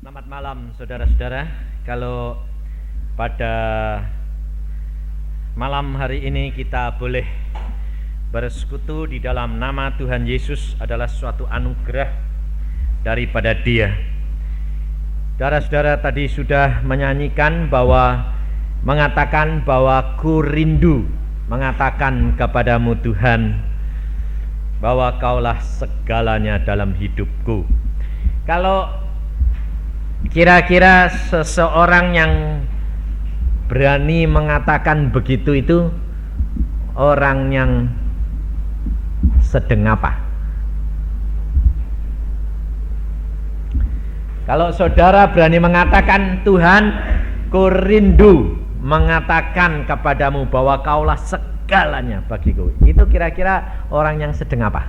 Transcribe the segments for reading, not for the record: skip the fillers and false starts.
Selamat malam saudara-saudara. Kalau pada malam hari ini kita boleh bersekutu di dalam nama Tuhan Yesus adalah suatu anugerah daripada Dia. Saudara-saudara tadi sudah menyanyikan mengatakan bahwa ku rindu mengatakan kepadamu Tuhan bahwa kaulah segalanya dalam hidupku. Kalau kira-kira seseorang yang berani mengatakan begitu itu orang yang sedang apa? Kalau saudara berani mengatakan Tuhan, ku rindu mengatakan kepadamu bahwa kaulah segalanya bagiku, itu kira-kira orang yang sedang apa?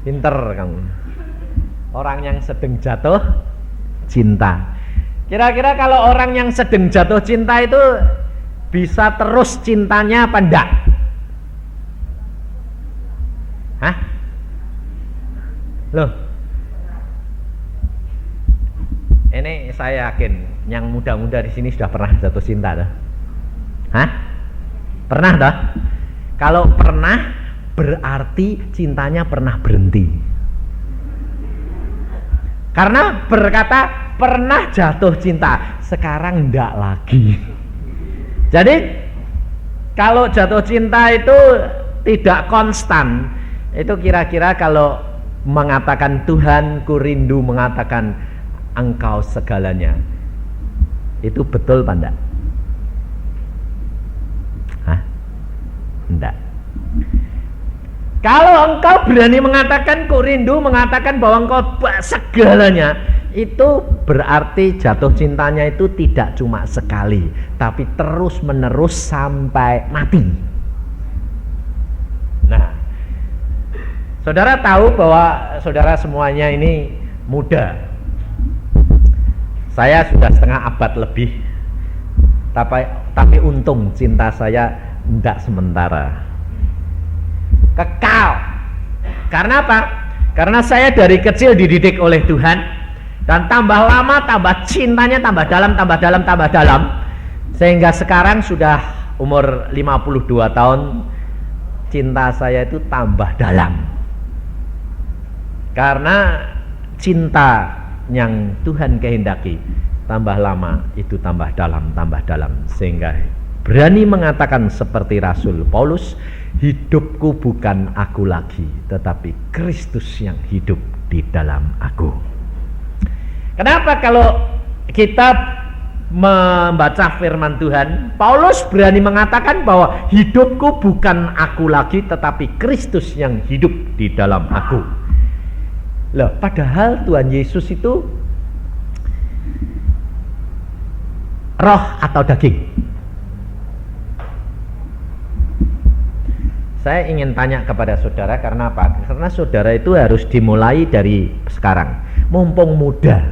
Pinter kamu. Orang yang sedang jatuh cinta. Kira-kira kalau orang yang sedang jatuh cinta itu bisa terus cintanya apa enggak? Hah? Loh. Ini saya yakin yang muda-muda di sini sudah pernah jatuh cinta dah. Hah? Pernah dah? Kalau pernah berarti cintanya pernah berhenti. Karena berkata pernah jatuh cinta, sekarang enggak lagi. Jadi kalau jatuh cinta itu tidak konstan. Itu kira-kira kalau mengatakan Tuhan ku rindu mengatakan engkau segalanya, itu betul apa enggak? Hah? Enggak. Kalau engkau berani mengatakan ku rindu mengatakan bahwa engkau segalanya, itu berarti jatuh cintanya itu tidak cuma sekali, tapi terus menerus sampai mati. Nah, saudara tahu bahwa saudara semuanya ini muda. Saya sudah setengah abad lebih, tapi untung cinta saya tidak sementara, kekal. Karena apa? Karena saya dari kecil dididik oleh Tuhan, dan tambah lama tambah cintanya tambah dalam, sehingga sekarang sudah umur 52 tahun, cinta saya itu tambah dalam. Karena cinta yang Tuhan kehendaki tambah lama itu tambah dalam, sehingga berani mengatakan seperti Rasul Paulus, hidupku bukan aku lagi, tetapi Kristus yang hidup di dalam aku. Kenapa kalau kita membaca firman Tuhan, Paulus berani mengatakan bahwa hidupku bukan aku lagi, tetapi Kristus yang hidup di dalam aku. Loh, padahal Tuhan Yesus itu roh atau daging? Saya ingin tanya kepada saudara, karena apa? Karena saudara itu harus dimulai dari sekarang, mumpung muda.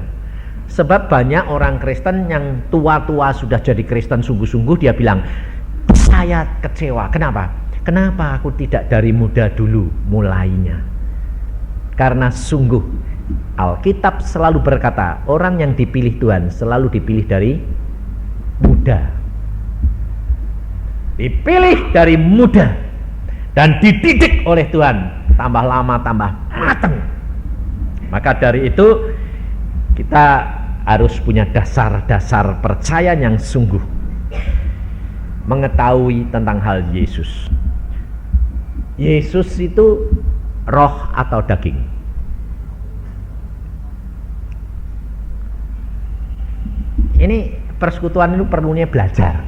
Sebab banyak orang Kristen yang tua-tua sudah jadi Kristen sungguh-sungguh, dia bilang, saya kecewa. Kenapa? Kenapa aku tidak dari muda dulu mulainya? Karena sungguh Alkitab selalu berkata, orang yang dipilih Tuhan selalu dipilih dari muda. Dipilih dari muda dan dididik oleh Tuhan, tambah lama tambah matang. Maka dari itu kita harus punya dasar-dasar percaya yang sungguh, mengetahui tentang hal Yesus. Yesus itu roh atau daging? Ini persekutuan itu perlunya belajar.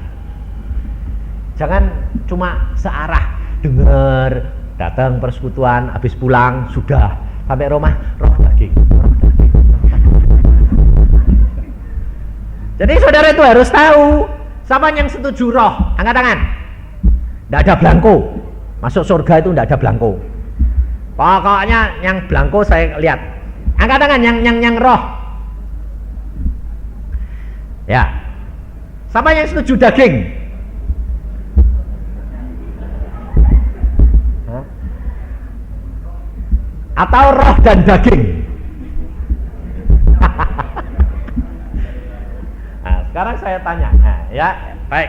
Jangan cuma searah, dengar, datang persekutuan, habis pulang sudah sampai rumah roh daging. Jadi saudara itu harus tahu, siapa yang setuju roh, angkat tangan. Tidak ada belangko. Masuk surga itu tidak ada belangko. Pokoknya yang belangko saya lihat. Angkat tangan yang roh. Ya. Siapa yang setuju daging? Atau roh dan daging? sekarang saya tanya, nah, ya, baik.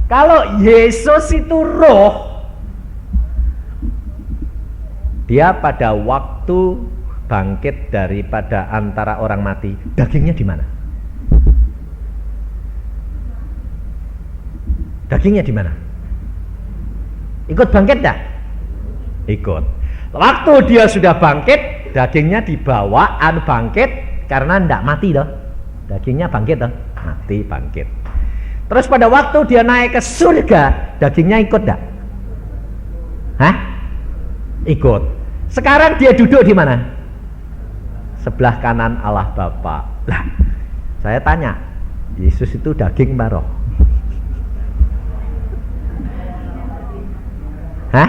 Kalau Yesus itu roh, dia pada waktu bangkit daripada antara orang mati, dagingnya di mana? Dagingnya di mana? Ikut bangkit enggak? Ikut. Waktu dia sudah bangkit, dagingnya dibawa bangkit karena enggak mati toh. Dagingnya bangkit toh, mati bangkit. Terus pada waktu dia naik ke surga, dagingnya ikut enggak? Hah? Ikut. Sekarang dia duduk di mana? Sebelah kanan Allah Bapa. Lah, saya tanya, Yesus itu daging apa roh? Hah?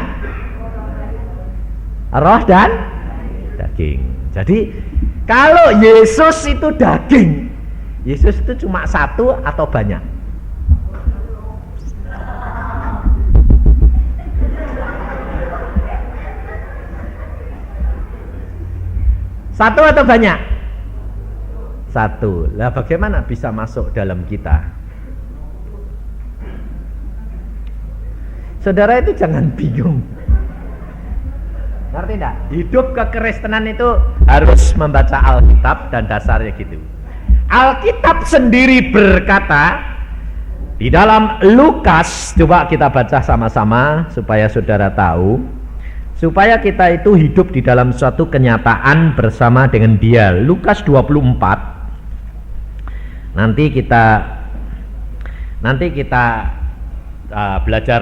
Roh dan daging. Jadi kalau Yesus itu daging, Yesus itu cuma satu atau banyak? Satu atau banyak? Satu. Lah bagaimana bisa masuk dalam kita? Saudara itu jangan bingung. Ngerti enggak? Hidup kekristenan itu harus membaca Alkitab dan dasarnya gitu. Alkitab sendiri berkata di dalam Lukas, coba kita baca sama-sama supaya saudara tahu, supaya kita itu hidup di dalam suatu kenyataan bersama dengan Dia. Lukas 24. Nanti kita belajar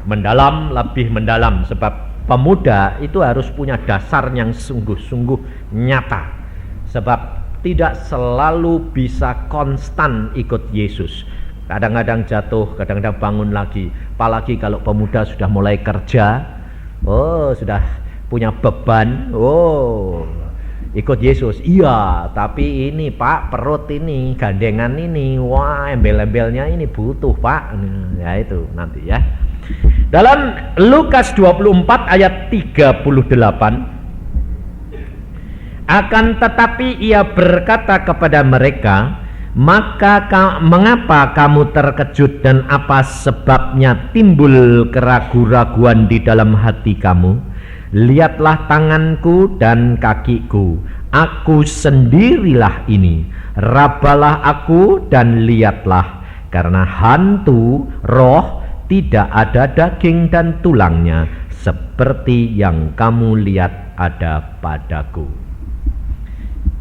mendalam, lebih mendalam, sebab pemuda itu harus punya dasar yang sungguh-sungguh nyata, sebab tidak selalu bisa konstan ikut Yesus. Kadang-kadang jatuh, kadang-kadang bangun lagi. Apalagi kalau pemuda sudah mulai kerja, sudah punya beban, ikut Yesus. Iya, tapi ini Pak, perut ini, gandengan ini, wah, embel-embelnya ini butuh Pak. Ya itu nanti ya. Dalam Lukas 24 ayat 38, akan tetapi ia berkata kepada mereka, mengapa kamu terkejut dan apa sebabnya timbul keraguan-raguan di dalam hati kamu? Lihatlah tanganku dan kakiku, aku sendirilah ini. Rabalah aku dan lihatlah, karena hantu roh tidak ada daging dan tulangnya, seperti yang kamu lihat ada padaku.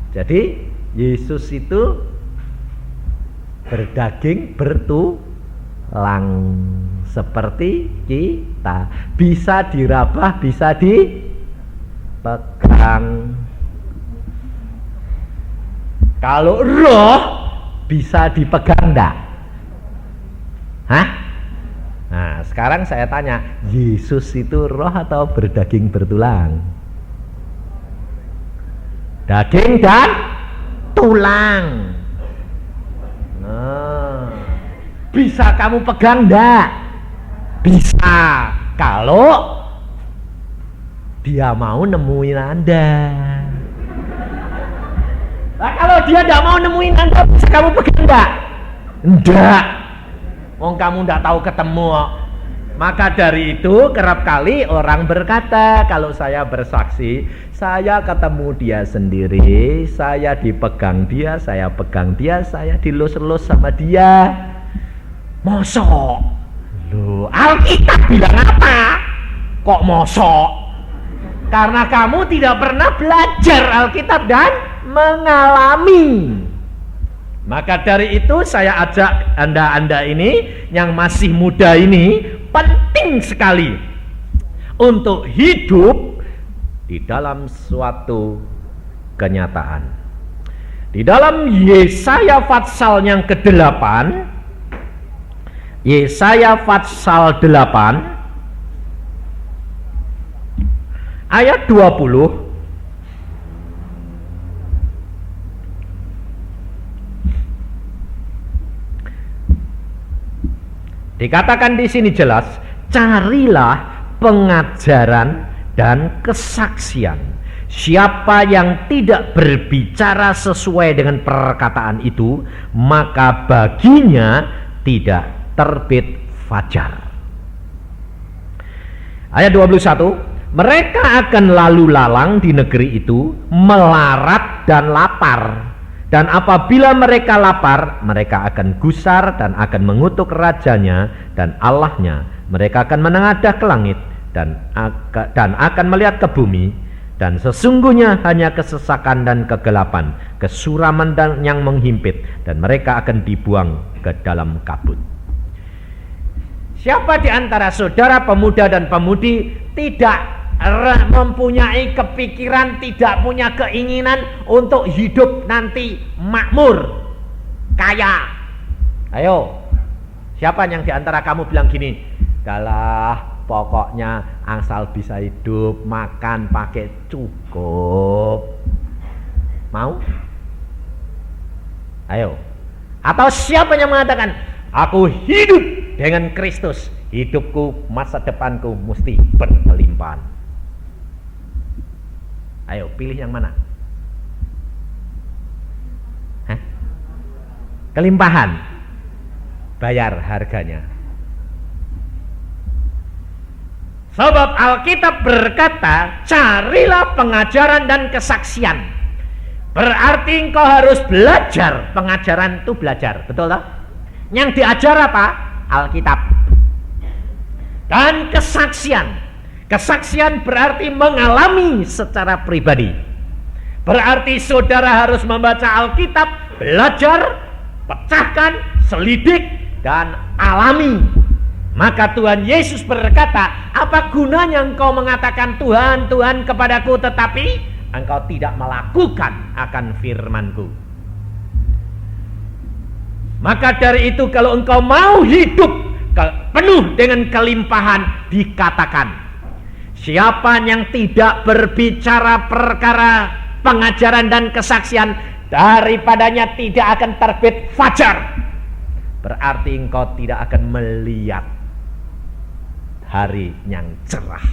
Jadi Yesus itu berdaging bertulang seperti kita, bisa dirabah, bisa dipegang. Kalau roh bisa dipegang enggak? Hah? Nah, sekarang saya tanya, Yesus itu roh atau berdaging bertulang? Daging dan tulang. Bisa kamu pegang enggak? Bisa, kalau dia mau nemuin Anda. Nah, kalau dia tidak mau nemuin Anda, bisa kamu pegang enggak? Enggak. Wong kamu enggak tahu ketemu. Maka dari itu kerap kali orang berkata, kalau saya bersaksi, saya ketemu dia sendiri, saya dipegang dia, saya pegang dia, saya dilus-lus sama dia. Mosok? Loh, Alkitab bilang apa? Kok mosok? Karena kamu tidak pernah belajar Alkitab dan mengalami. Maka dari itu saya ajak Anda ini yang masih muda ini, penting sekali untuk hidup di dalam suatu kenyataan. Di dalam Yesaya pasal yang ke-8, Yesaya pasal 8 ayat 20, dikatakan di sini jelas, carilah pengajaran dan kesaksian Siapa yang tidak berbicara sesuai dengan perkataan itu, maka baginya tidak terbit fajar. Ayat 21, mereka akan lalu lalang di negeri itu, melarat dan lapar. Dan apabila mereka lapar, mereka akan gusar dan akan mengutuk rajanya dan Allahnya. Mereka akan menengadah ke langit dan akan melihat ke bumi. Dan sesungguhnya hanya kesesakan dan kegelapan, kesuraman dan yang menghimpit, dan mereka akan dibuang ke dalam kabut. Siapa di antara saudara pemuda dan pemudi tidak mempunyai kepikiran, tidak punya keinginan untuk hidup nanti makmur, kaya? Ayo, siapa yang di antara kamu bilang gini, "Dalah, pokoknya asal bisa hidup, makan pakai cukup." Mau? Ayo. Atau siapa yang mengatakan, "Aku hidup dengan Kristus, hidupku, masa depanku mesti berkelimpahan"? Ayo, pilih yang mana? Hah? Kelimpahan. Bayar harganya. Sebab Alkitab berkata, carilah pengajaran dan kesaksian. Berarti engkau harus belajar. Pengajaran itu belajar, betul tak? Yang diajar apa? Alkitab. Dan kesaksian. Kesaksian berarti mengalami secara pribadi. Berarti saudara harus membaca Alkitab, belajar, pecahkan, selidik, dan alami. Maka Tuhan Yesus berkata, apa gunanya engkau mengatakan Tuhan, Tuhan kepadaku, tetapi engkau tidak melakukan akan firman-Ku. Maka dari itu kalau engkau mau hidup penuh dengan kelimpahan, dikatakan, siapa yang tidak berbicara perkara pengajaran dan kesaksian, daripadanya tidak akan terbit fajar. Berarti engkau tidak akan melihat hari yang cerah.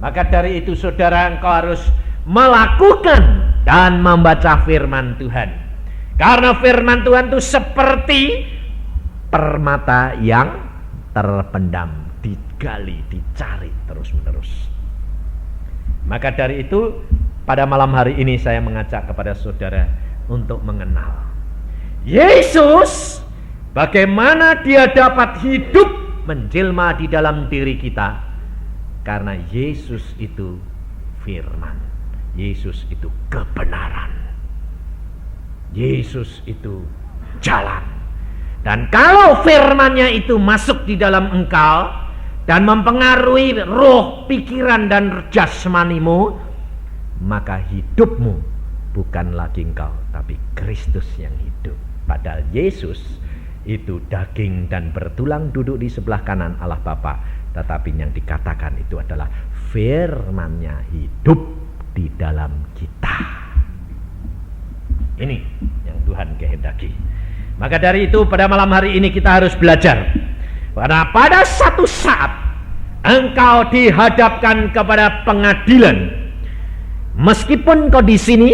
Maka dari itu saudara, engkau harus melakukan dan membaca firman Tuhan. Karena firman Tuhan itu seperti permata yang terpendam, digali, dicari terus-menerus. Maka dari itu pada malam hari ini saya mengajak kepada saudara untuk mengenal Yesus, bagaimana dia dapat hidup menjelma di dalam diri kita. Karena Yesus itu firman, Yesus itu kebenaran, Yesus itu jalan. Dan kalau firmannya itu masuk di dalam engkau dan mempengaruhi roh, pikiran dan jasmanimu, maka hidupmu bukan lagi engkau, tapi Kristus yang hidup. Padahal Yesus itu daging dan bertulang duduk di sebelah kanan Allah Bapa, tetapi yang dikatakan itu adalah firman-Nya hidup di dalam kita. Ini yang Tuhan kehendaki. Maka dari itu pada malam hari ini kita harus belajar, karena pada satu saat engkau dihadapkan kepada pengadilan. Meskipun kau di sini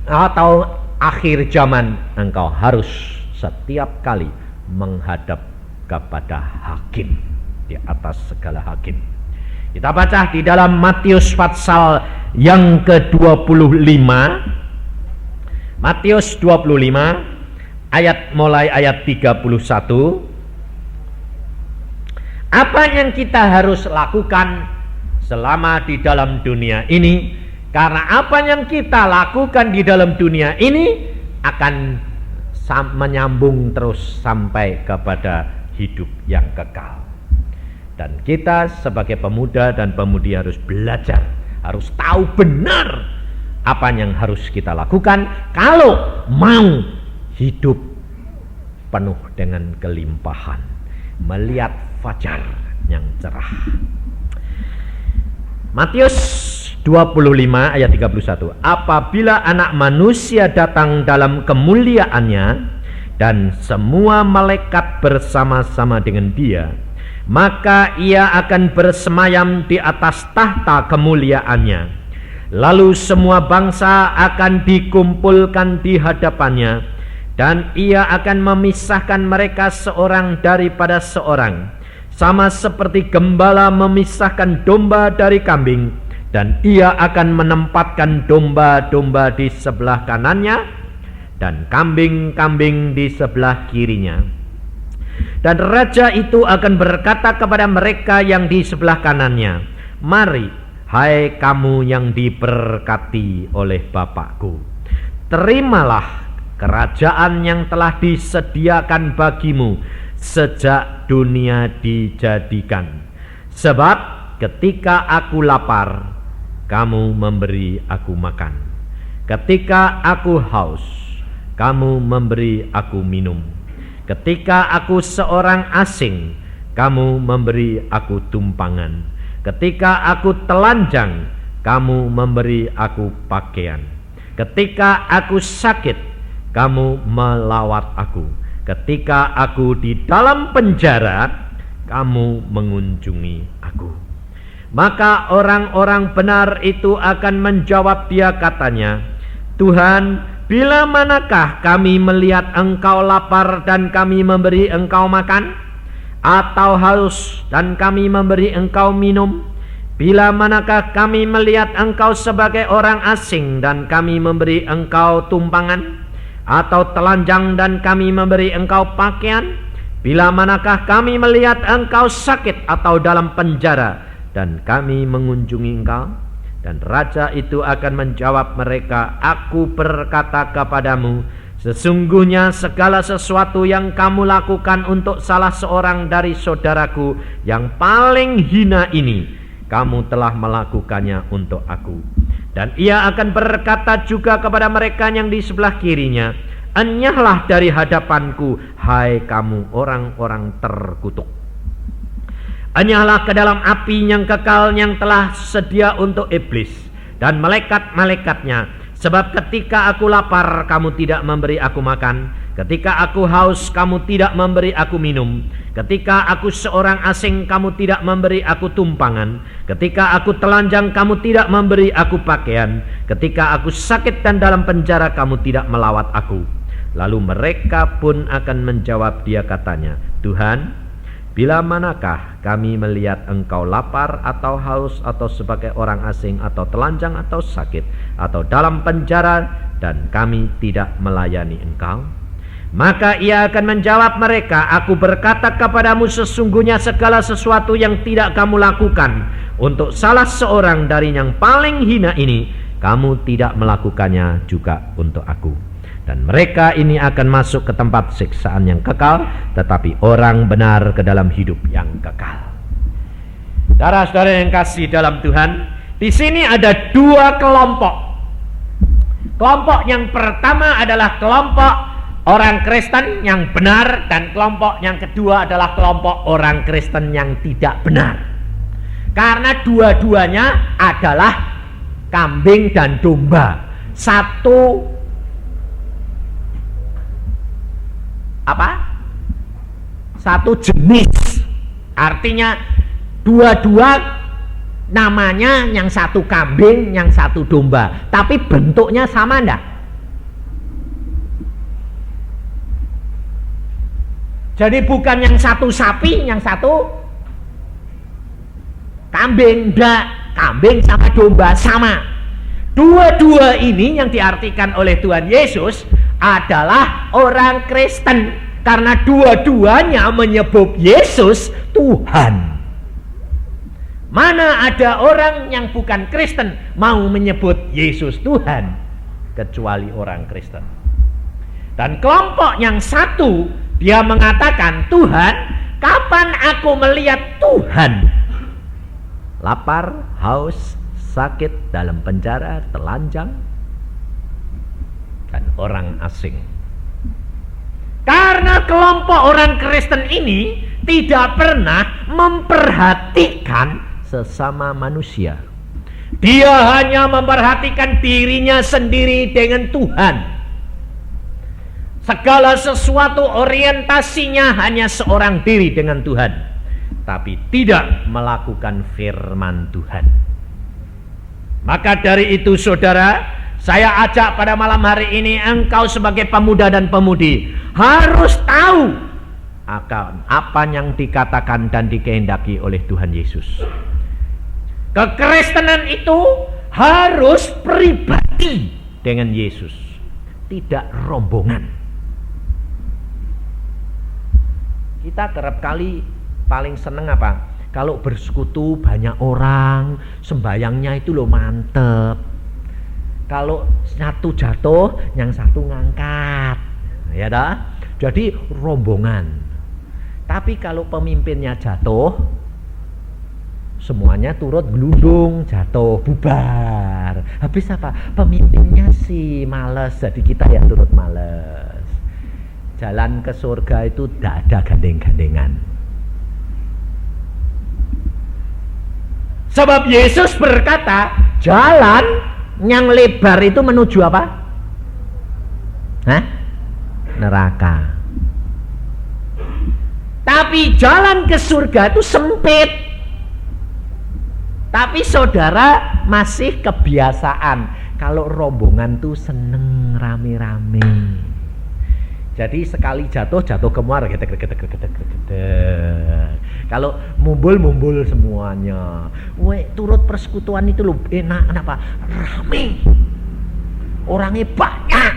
atau akhir zaman, engkau harus setiap kali menghadap kepada hakim di atas segala hakim. Kita baca di dalam Matius pasal yang ke-25. Matius 25 mulai ayat 31. Apa yang kita harus lakukan selama di dalam dunia ini? Karena apa yang kita lakukan di dalam dunia ini akan menyambung terus sampai kepada hidup yang kekal. Dan kita sebagai pemuda dan pemudi harus belajar, harus tahu benar apa yang harus kita lakukan kalau mau hidup penuh dengan kelimpahan, melihat fajar yang cerah. Matius 25 ayat 31. Apabila Anak Manusia datang dalam kemuliaannya dan semua malaikat bersama-sama dengan Dia, maka ia akan bersemayam di atas tahta kemuliaannya. Lalu semua bangsa akan dikumpulkan di hadapannya, dan ia akan memisahkan mereka seorang daripada seorang, sama seperti gembala memisahkan domba dari kambing, dan ia akan menempatkan domba-domba di sebelah kanannya dan kambing-kambing di sebelah kirinya. Dan raja itu akan berkata kepada mereka yang di sebelah kanannya, "Mari, hai kamu yang diberkati oleh Bapakku, terimalah kerajaan yang telah disediakan bagimu sejak dunia dijadikan. Sebab ketika aku lapar, kamu memberi aku makan. Ketika aku haus, kamu memberi aku minum. Ketika aku seorang asing, kamu memberi aku tumpangan. Ketika aku telanjang, kamu memberi aku pakaian. Ketika aku sakit, kamu melawat aku. Ketika aku di dalam penjara, kamu mengunjungi aku." Maka orang-orang benar itu akan menjawab dia katanya, "Tuhan, bila manakah kami melihat engkau lapar dan kami memberi engkau makan? Atau haus dan kami memberi engkau minum? Bila manakah kami melihat engkau sebagai orang asing dan kami memberi engkau tumpangan? Atau telanjang dan kami memberi engkau pakaian? Bila manakah kami melihat engkau sakit atau dalam penjara dan kami mengunjungi engkau?" Dan raja itu akan menjawab mereka, "Aku berkata kepadamu, sesungguhnya segala sesuatu yang kamu lakukan untuk salah seorang dari saudaraku yang paling hina ini, kamu telah melakukannya untuk aku." Dan ia akan berkata juga kepada mereka yang di sebelah kirinya, "Enyahlah dari hadapanku, hai kamu orang-orang terkutuk. Enyahlah ke dalam api yang kekal yang telah sedia untuk iblis dan malaikat-malaikatnya. Sebab ketika aku lapar, kamu tidak memberi aku makan. Ketika aku haus, kamu tidak memberi aku minum. Ketika aku seorang asing, kamu tidak memberi aku tumpangan. Ketika aku telanjang, kamu tidak memberi aku pakaian. Ketika aku sakit dan dalam penjara, kamu tidak melawat aku." Lalu mereka pun akan menjawab dia katanya, "Tuhan, bila manakah kami melihat engkau lapar atau haus atau sebagai orang asing atau telanjang atau sakit atau dalam penjara dan kami tidak melayani engkau?" Maka ia akan menjawab mereka, "Aku berkata kepadamu, sesungguhnya segala sesuatu yang tidak kamu lakukan untuk salah seorang dari yang paling hina ini, kamu tidak melakukannya juga untuk aku." Dan mereka ini akan masuk ke tempat siksaan yang kekal, tetapi orang benar ke dalam hidup yang kekal. Saudara-saudara yang kasih dalam Tuhan, di sini ada dua kelompok. Kelompok yang pertama adalah kelompok orang Kristen yang benar, dan kelompok yang kedua adalah kelompok orang Kristen yang tidak benar. Karena dua-duanya adalah kambing dan domba. Satu jenis. Artinya dua-dua namanya, yang satu kambing, yang satu domba, tapi bentuknya sama enggak? Jadi bukan yang satu sapi, yang satu kambing. Enggak, kambing sama domba sama. Dua-dua ini yang diartikan oleh Tuhan Yesus adalah orang Kristen, karena dua-duanya menyebut Yesus Tuhan. Mana ada orang yang bukan Kristen mau menyebut Yesus Tuhan, kecuali orang Kristen. Dan kelompok yang satu, dia mengatakan, "Tuhan, kapan aku melihat Tuhan lapar, haus, sakit, dalam penjara, telanjang, dan orang asing?" Karena kelompok orang Kristen ini tidak pernah memperhatikan sesama manusia. Dia hanya memperhatikan dirinya sendiri dengan Tuhan. Segala sesuatu orientasinya hanya seorang diri dengan Tuhan. tetapi tidak melakukan firman Tuhan. Maka dari itu saudara, saya ajak pada malam hari ini engkau sebagai pemuda dan pemudi harus tahu akan apa yang dikatakan dan dikehendaki oleh Tuhan Yesus. Kekristenan itu harus pribadi dengan Yesus, tidak rombongan. Kita kerap kali paling seneng apa? Kalau bersekutu banyak orang, sembayangnya itu loh mantep. Kalau satu jatuh, yang satu ngangkat, ya dah. Jadi rombongan. Tapi kalau pemimpinnya jatuh, semuanya turut gelundung, jatuh, bubar. Habis apa? Pemimpinnya sih males, jadi kita yang turut males. Jalan ke surga itu tidak ada gandeng-gandengan. Sebab Yesus berkata, jalan yang lebar itu menuju apa? Neraka. Tapi jalan ke surga itu sempit. Tapi saudara masih kebiasaan kalau rombongan tuh seneng rame-rame. Jadi sekali jatuh ke muara, kalau mumbul semuanya. Turut persekutuan itu loh enak, kenapa? Rame, orangnya banyak.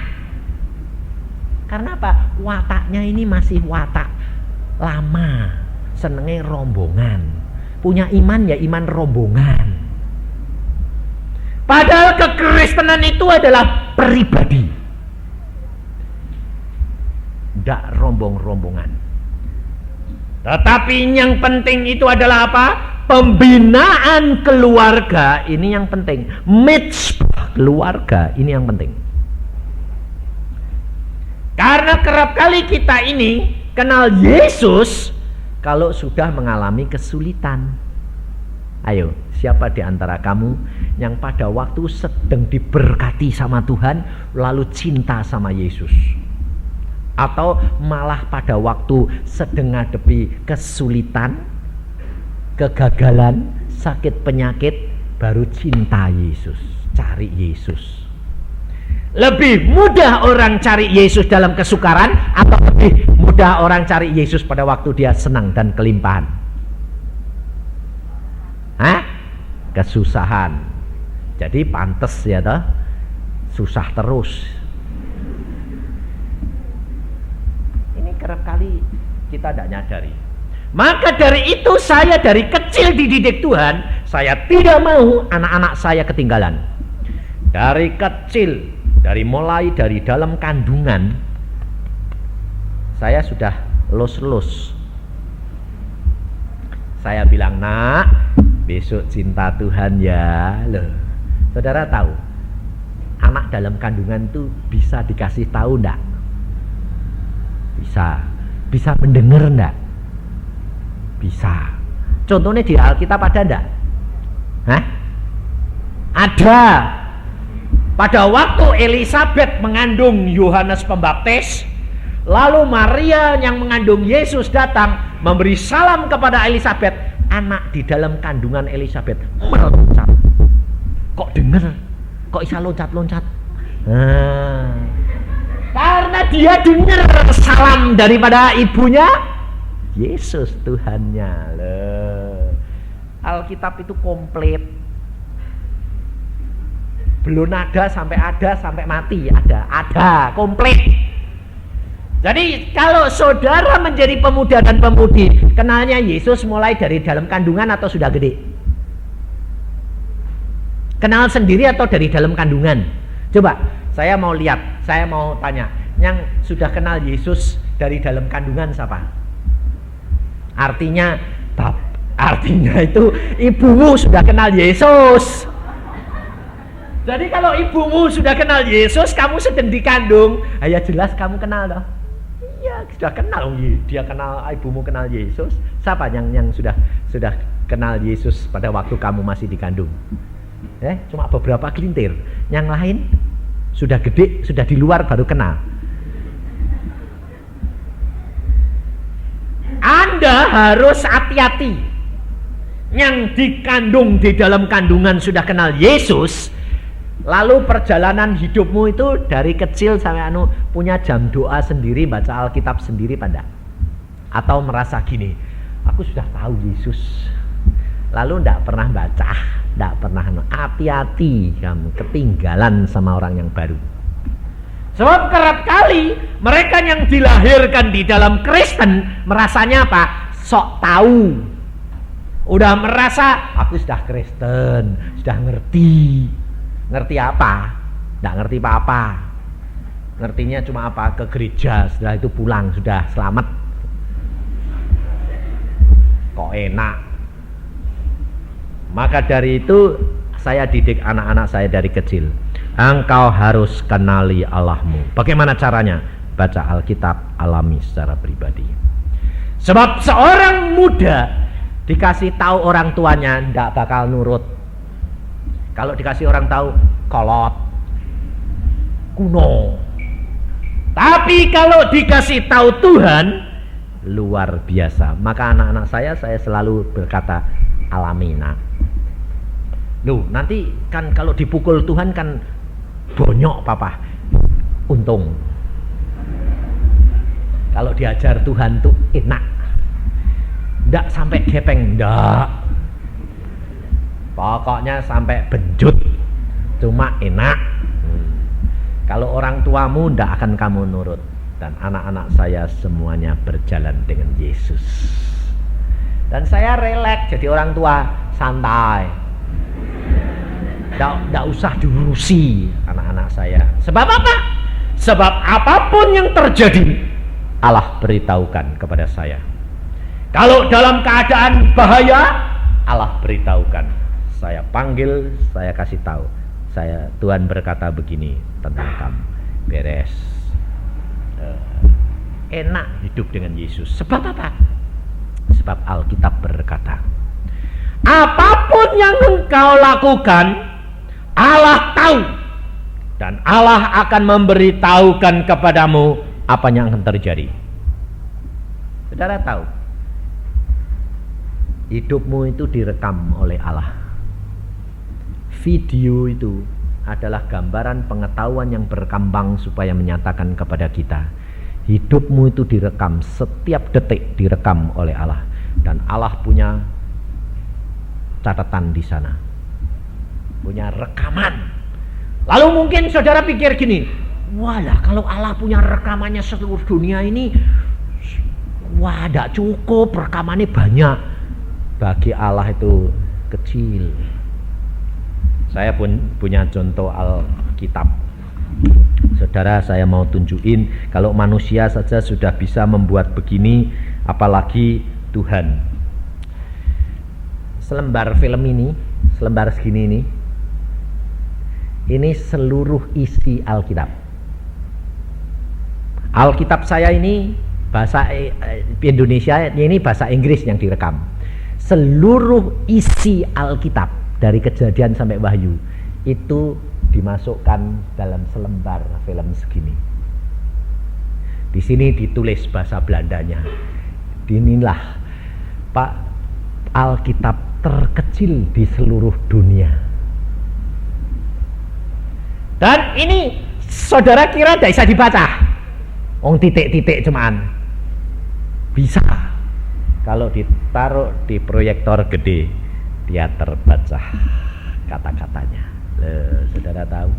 Karena apa? Wataknya ini masih watak lama, senengnya rombongan. Punya iman ya iman rombongan. Padahal kekristenan itu adalah pribadi, tidak rombong-rombongan. Tetapi yang penting itu adalah apa? Pembinaan keluarga, ini yang penting. Mitzvah keluarga, ini yang penting. Karena kerap kali kita ini kenal Yesus kalau sudah mengalami kesulitan. Ayo, siapa di antara kamu yang pada waktu sedang diberkati sama Tuhan lalu cinta sama Yesus? Atau malah pada waktu sedang ngadepi kesulitan, kegagalan, sakit penyakit, baru cinta Yesus, cari Yesus. Lebih mudah orang cari Yesus dalam kesukaran atau lebih mudah orang cari Yesus pada waktu dia senang dan kelimpahan? Kesusahan. Jadi pantes ya toh, susah terus. Kerap kali kita tidak nyadari. Maka dari itu saya dari kecil dididik Tuhan, saya tidak mau anak-anak saya ketinggalan. Dari kecil, mulai dari dalam kandungan, saya sudah los-los. Saya bilang, nak, besok cinta Tuhan ya. Loh, saudara tahu, anak dalam kandungan itu bisa dikasih tahu enggak? Bisa mendengar enggak? Bisa. Contohnya di Alkitab ada enggak? Ada. Pada waktu Elisabet mengandung Yohanes Pembaptis, lalu Maria yang mengandung Yesus datang memberi salam kepada Elisabet. Anak di dalam kandungan Elisabet meloncat. Kok dengar? Kok bisa loncat-loncat? Karena dia dengar salam daripada ibunya Yesus Tuhannya. Alkitab itu komplit. Belum ada sampai mati, ada komplit. Jadi kalau saudara menjadi pemuda dan pemudi, kenalnya Yesus mulai dari dalam kandungan atau sudah gede? Kenal sendiri atau dari dalam kandungan? Coba, saya mau lihat, saya mau tanya, yang sudah kenal Yesus dari dalam kandungan siapa? Artinya itu ibumu sudah kenal Yesus. Jadi kalau ibumu sudah kenal Yesus, kamu sedang dikandung, ya jelas kamu kenal toh. Iya, sudah kenal. Dia kenal, ibumu kenal Yesus. Siapa yang sudah kenal Yesus pada waktu kamu masih dikandung? Cuma beberapa gelintir. Yang lain sudah gede, sudah di luar baru kenal. Anda Anda harus hati-hati. Yang dikandung di dalam kandungan sudah kenal Yesus, lalu perjalanan hidupmu itu dari kecil sampai punya jam doa sendiri, baca Alkitab sendiri pada, atau merasa gini, aku sudah tahu Yesus, lalu tidak pernah baca, tidak pernah. Hati-hati, kamu ketinggalan sama orang yang baru. Sebab kerap kali mereka yang dilahirkan di dalam Kristen merasanya apa? Sok tahu. Udah merasa aku sudah Kristen, sudah ngerti. Ngerti apa? Tidak ngerti apa-apa. Ngertinya cuma apa? Ke gereja, setelah itu pulang, sudah selamat. Kok enak. Maka dari itu saya didik anak-anak saya dari kecil. Engkau harus kenali Allahmu. Bagaimana caranya? Baca Alkitab, alami secara pribadi. Sebab seorang muda dikasih tahu orang tuanya tidak bakal nurut. Kalau dikasih orang tahu, kolot, kuno. Tapi kalau dikasih tahu Tuhan, luar biasa. Maka anak-anak saya selalu berkata, alami nak. Loh, nanti kan kalau dipukul Tuhan kan bonyok papa, untung. Kalau diajar Tuhan tuh enak, ndak sampai gepeng, ndak. Pokoknya sampai benjut, cuma enak. Kalau orang tuamu ndak akan kamu nurut. Dan anak-anak saya semuanya berjalan dengan Yesus. Dan saya relax jadi orang tua, santai. Tidak usah diurusi anak-anak saya. Sebab apa? Sebab apapun yang terjadi, Allah beritahukan kepada saya. Kalau dalam keadaan bahaya, Allah beritahukan. Saya panggil, saya kasih tahu. Tuhan berkata begini tentang kamu. Beres. Enak hidup dengan Yesus. Sebab apa? Sebab Alkitab berkata, apapun yang engkau lakukan, Allah tahu, dan Allah akan memberitahukan kepadamu apa yang akan terjadi. Saudara tahu, hidupmu itu direkam oleh Allah. Video itu adalah gambaran pengetahuan yang berkembang supaya menyatakan kepada kita, hidupmu itu direkam, setiap detik direkam oleh Allah, dan Allah punya catatan di sana. Punya rekaman. Lalu mungkin saudara pikir gini, walah kalau Allah punya rekamannya seluruh dunia ini, wah tidak cukup, rekamannya banyak. Bagi Allah itu kecil. Saya pun punya contoh Alkitab. Saudara, saya mau tunjukin kalau manusia saja sudah bisa membuat begini, apalagi Tuhan. Selembar film ini, selembar segini ini seluruh isi Alkitab. Alkitab saya ini bahasa Indonesia, ini bahasa Inggris yang direkam. Seluruh isi Alkitab dari Kejadian sampai Wahyu itu dimasukkan dalam selembar film segini. Di sini ditulis bahasa Belandanya. Inilah Pak, Alkitab terkecil di seluruh dunia. Dan ini saudara kira tidak bisa dibaca? Titik-titik cuman. Bisa. Kalau ditaruh di proyektor gede, dia terbaca kata-katanya. Saudara tahu,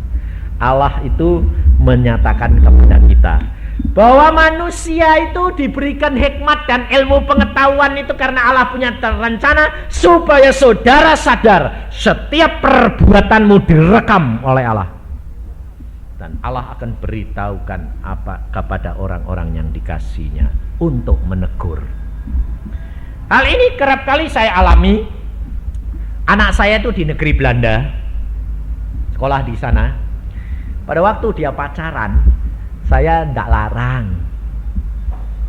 Allah itu menyatakan kepada kita bahwa manusia itu diberikan hikmat dan ilmu pengetahuan itu karena Allah punya rencana supaya saudara sadar setiap perbuatanmu direkam oleh Allah. Dan Allah akan beritahukan apa kepada orang-orang yang dikasihnya untuk menegur. Hal ini kerap kali saya alami. Anak saya itu di negeri Belanda, sekolah di sana. Pada waktu dia pacaran, saya tidak larang.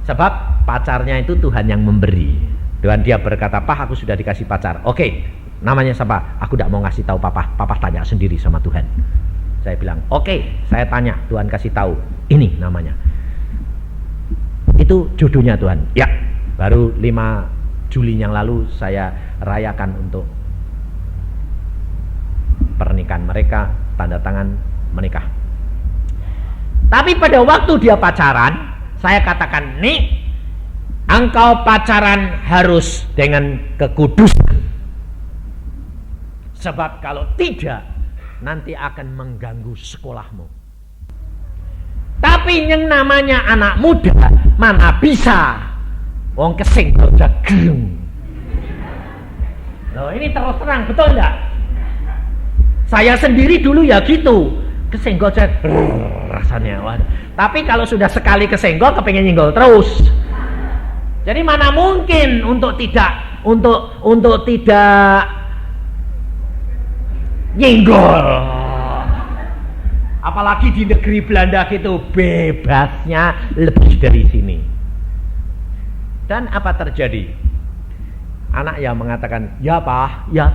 Sebab pacarnya itu Tuhan yang memberi. Dan dia berkata, Pak, aku sudah dikasih pacar. Oke, namanya siapa? Aku tidak mau ngasih tahu papa. Papa tanya sendiri sama Tuhan. Saya bilang, oke, saya tanya, Tuhan kasih tahu. Ini namanya. Itu jodohnya Tuhan. Ya, Baru 5 Juli yang lalu saya rayakan untuk pernikahan mereka, tanda tangan menikah. Tapi pada waktu dia pacaran, saya katakan, nih, engkau pacaran harus dengan kekudusan. Sebab kalau tidak, nanti akan mengganggu sekolahmu. Tapi yang namanya anak muda, mana bisa wong kesenggol jagung. Loh, ini terus terang, betul enggak? Saya sendiri dulu ya gitu, kesenggol jagung rasanya. Tapi kalau sudah sekali kesenggol, kepengen nyenggol terus. Jadi mana mungkin untuk tidak nyenggol. Apalagi di negeri Belanda gitu, bebasnya lebih dari sini. Dan apa terjadi? Anak yang mengatakan, ya pak, ya,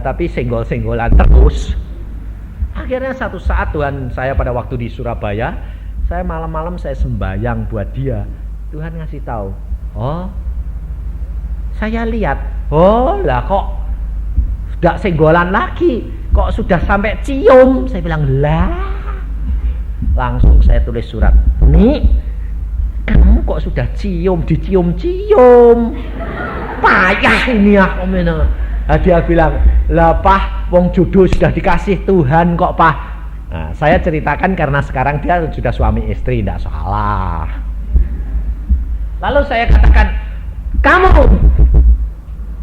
tapi senggol-senggolan terus. Akhirnya satu saat Tuhan, saya pada waktu di Surabaya, saya malam-malam saya sembahyang buat dia. Tuhan ngasih tahu, oh, saya lihat, oh lah kok sudah senggolan lagi, kok sudah sampai cium. Saya bilang, lah, langsung saya tulis surat, nih, kamu kok sudah dicium-cium, payah ini ya. Dia bilang, lah pah, wong jodoh sudah dikasih Tuhan kok pah. Nah, saya ceritakan karena sekarang dia sudah suami istri, tidak salah. Lalu saya katakan, kamu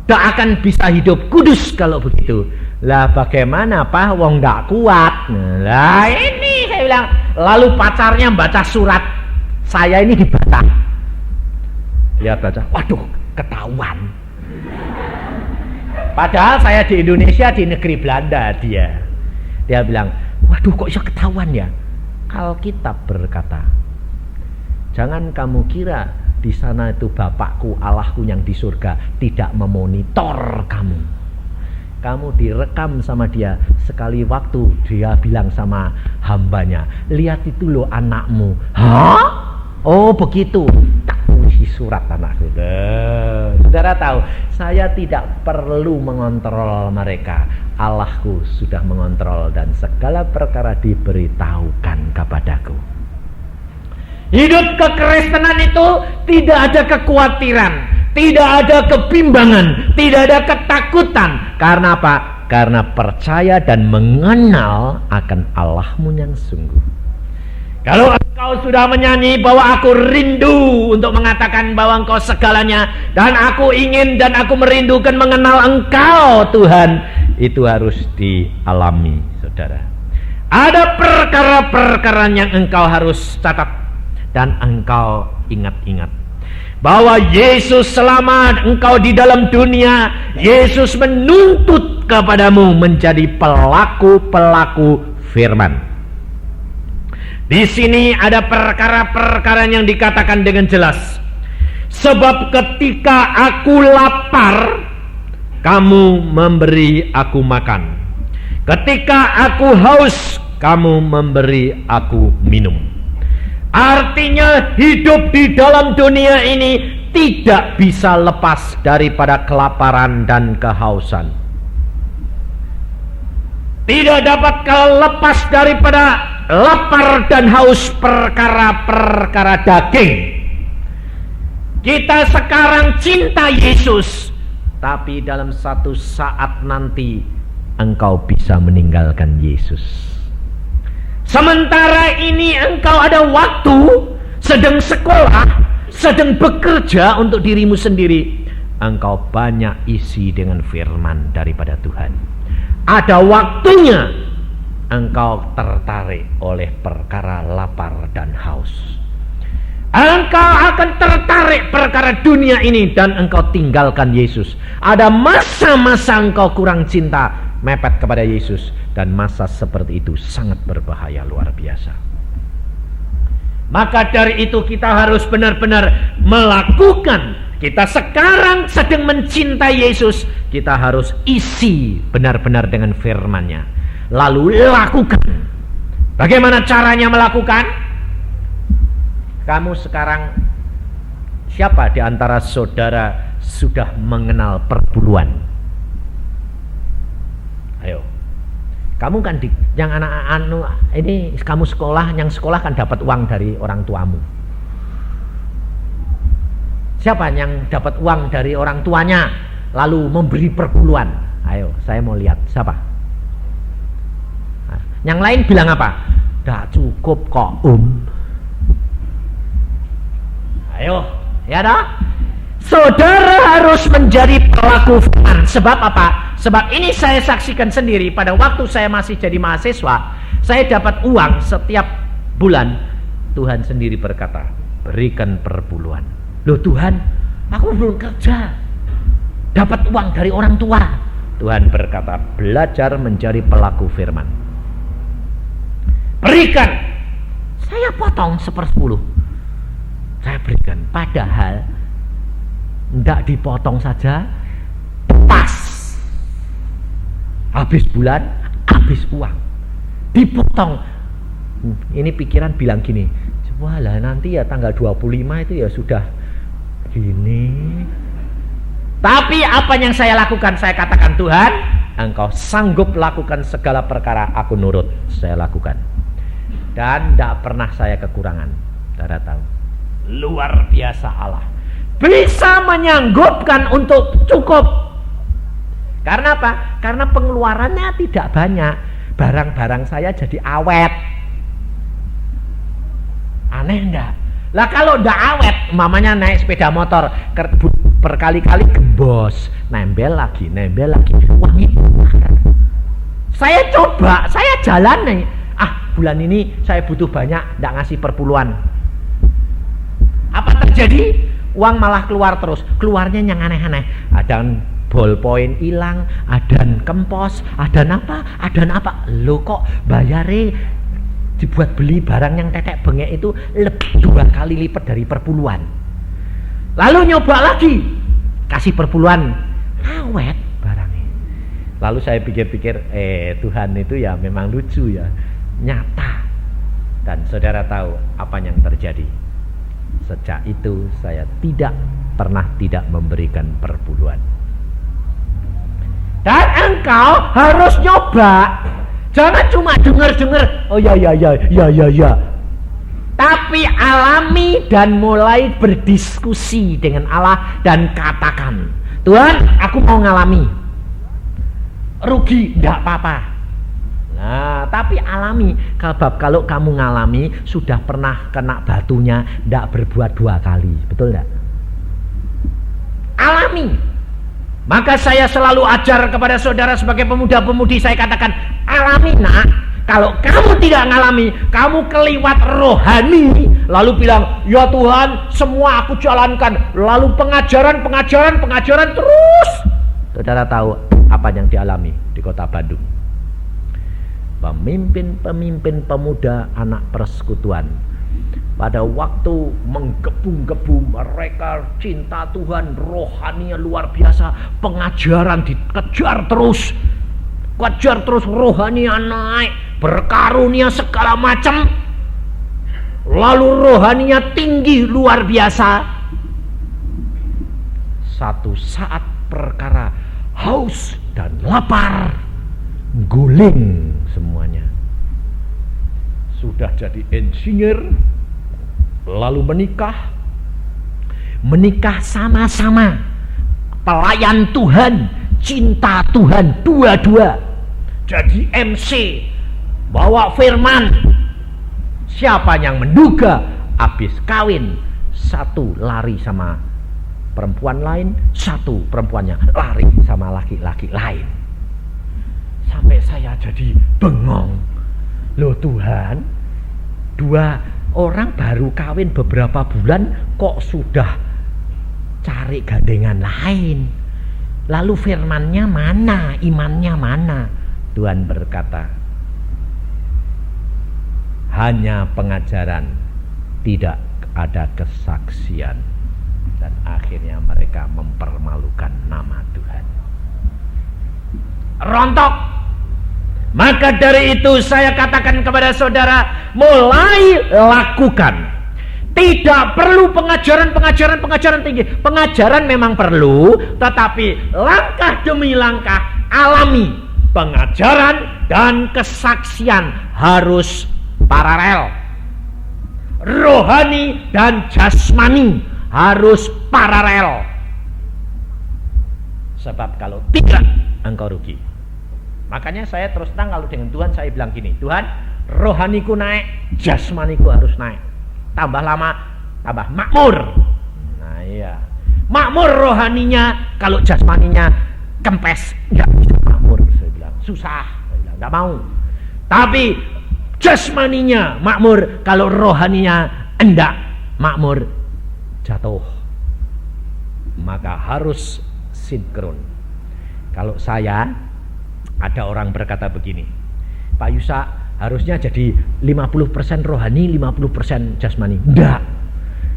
tidak akan bisa hidup kudus kalau begitu. Lah bagaimana pah, wong tidak kuat. Lah ini saya bilang, lalu pacarnya baca surat saya ini dibaca. Dia baca, waduh, ketahuan. Padahal saya di Indonesia, di negeri Belanda dia. Dia bilang, waduh kok bisa ketahuan ya? Alkitab berkata, jangan kamu kira di sana itu Bapakku, Allahku yang di surga tidak memonitor kamu. Kamu direkam sama dia. Sekali waktu dia bilang sama hambanya, lihat itu loh anakmu. Hah? Oh begitu, tak puisi surat anakku. Saudara tahu, saya tidak perlu mengontrol mereka. Allahku sudah mengontrol dan segala perkara diberitahukan kepadaku. Hidup kekristenan itu tidak ada kekhawatiran, tidak ada kebimbangan, tidak ada ketakutan. Karena apa? Karena percaya dan mengenal akan Allahmu yang sungguh. Kalau engkau sudah menyanyi bahwa aku rindu untuk mengatakan bahwa engkau segalanya, dan aku ingin dan aku merindukan mengenal engkau Tuhan, itu harus dialami, saudara. Ada perkara-perkara yang engkau harus catat dan engkau ingat-ingat. Bahwa Yesus selama engkau di dalam dunia, Yesus menuntut kepadamu menjadi pelaku-pelaku firman. Di sini ada perkara-perkara yang dikatakan dengan jelas. Sebab ketika aku lapar, kamu memberi aku makan. Ketika aku haus, kamu memberi aku minum. Artinya hidup di dalam dunia ini tidak bisa lepas daripada kelaparan dan kehausan. Tidak dapat lepas daripada lapar dan haus perkara-perkara daging. Kita sekarang cinta Yesus, tapi dalam satu saat nanti engkau bisa meninggalkan Yesus. Sementara ini engkau ada waktu, sedang sekolah, sedang bekerja untuk dirimu sendiri, engkau banyak isi dengan firman daripada Tuhan. Ada waktunya engkau tertarik oleh perkara lapar dan haus. Engkau akan tertarik perkara dunia ini dan engkau tinggalkan Yesus. Ada masa-masa engkau kurang cinta, mepet kepada Yesus, dan masa seperti itu sangat berbahaya luar biasa. Maka dari itu kita harus benar-benar melakukan. Kita sekarang sedang mencintai Yesus, kita harus isi benar-benar dengan firman-Nya. Lalu lakukan. Bagaimana caranya melakukan? Kamu sekarang Siapa di antara saudara sudah mengenal perpuluhan? Ayo. Kamu kan yang ini kamu sekolah, yang sekolah kan dapat uang dari orang tuamu. Siapa yang dapat uang dari orang tuanya lalu memberi perpuluhan? Ayo, saya mau lihat siapa. Nah, yang lain bilang apa? Nggak cukup kok, Ayo, ya dah. Saudara harus menjadi pelaku firman. Sebab apa? Sebab ini saya saksikan sendiri pada waktu saya masih jadi mahasiswa, saya dapat uang setiap bulan. Tuhan sendiri berkata, berikan perpuluhan. Loh Tuhan, aku belum kerja, dapat uang dari orang tua. Tuhan berkata, belajar menjadi pelaku firman. Berikan. Saya potong 1/10. Saya berikan. Padahal tidak dipotong saja, pas. Habis bulan, habis uang. Dipotong. Ini pikiran bilang gini, walah nanti ya tanggal 25 itu ya sudah gini. Tapi apa yang saya lakukan? Saya katakan, Tuhan, Engkau sanggup lakukan segala perkara, aku nurut. Saya lakukan. Dan tidak pernah saya kekurangan. Saudara tahu, luar biasa Allah. Bisa menyanggupkan untuk cukup. Karena apa? Karena pengeluarannya tidak banyak. Barang-barang saya jadi awet. Aneh enggak? Lah kalau enggak awet, mamanya naik sepeda motor berkali-kali gembos, nembel lagi. Wangi. Saya coba, saya jalan nih. Bulan ini saya butuh banyak, enggak ngasih perpuluhan. Apa terjadi? Uang malah keluar terus. Keluarnya yang aneh-aneh. Ada ballpoint hilang, ada kempos, ada apa? Lo kok bayare dibuat beli barang yang tetek bengek itu 2 kali lipat dari perpuluhan. Lalu nyoba lagi, kasih perpuluhan, awet barangnya. Lalu saya pikir-pikir, Tuhan itu ya memang lucu ya, nyata. Dan saudara tahu apa yang terjadi? Sejak itu saya tidak pernah tidak memberikan perpuluhan. Dan engkau harus nyoba. Jangan cuma dengar-dengar, oh ya. Tapi alami dan mulai berdiskusi dengan Allah dan katakan, Tuhan, aku mau ngalami. Rugi, enggak apa-apa. Nah, tapi alami. Kalau kamu ngalami, sudah pernah kena batunya, enggak berbuat 2 kali. Betul enggak? Alami. Maka saya selalu ajar kepada saudara sebagai pemuda-pemudi, saya katakan, alami nak. Kalau kamu tidak ngalami, kamu keliwat rohani, lalu bilang, ya Tuhan, semua aku jalankan. Lalu pengajaran terus. Saudara tahu apa yang dialami di kota Bandung? Pemimpin-pemimpin pemuda anak persekutuan pada waktu menggebu-gebu, mereka cinta Tuhan, rohaninya luar biasa, pengajaran dikejar terus, rohaninya naik, berkarunia segala macam, lalu rohaninya tinggi luar biasa. Satu saat perkara haus dan lapar, guling semuanya. Sudah jadi insinyur, lalu menikah sama-sama, pelayan Tuhan, cinta Tuhan, dua-dua jadi MC, bawa firman. Siapa yang menduga habis kawin, satu lari sama perempuan lain, satu perempuannya lari sama laki-laki lain. Sampai saya jadi bengong. Loh Tuhan, 2 orang baru kawin beberapa bulan kok sudah cari gandengan lain. Lalu firmannya mana, imannya mana? Tuhan berkata, hanya pengajaran, tidak ada kesaksian. Dan akhirnya mereka mempermalukan nama Tuhan. Rontok. Maka dari itu saya katakan kepada saudara, mulai lakukan. Tidak perlu pengajaran tinggi. Pengajaran memang perlu, tetapi langkah demi langkah alami. Pengajaran dan kesaksian harus paralel. Rohani dan jasmani harus paralel. Sebab kalau tidak, engkau rugi. Makanya saya terus terang kalau dengan Tuhan saya bilang gini, Tuhan, rohaniku naik, jasmaniku harus naik. Tambah lama, tambah makmur. Nah iya, makmur rohaninya, kalau jasmaninya kempes, nggak bisa makmur. Saya bilang susah, saya bilang nggak mau. Tapi jasmaninya makmur, kalau rohaninya enggak makmur, jatuh. Maka harus sinkron. Kalau saya, ada orang berkata begini, Pak Yusa, harusnya jadi 50% rohani, 50% jasmani. Enggak.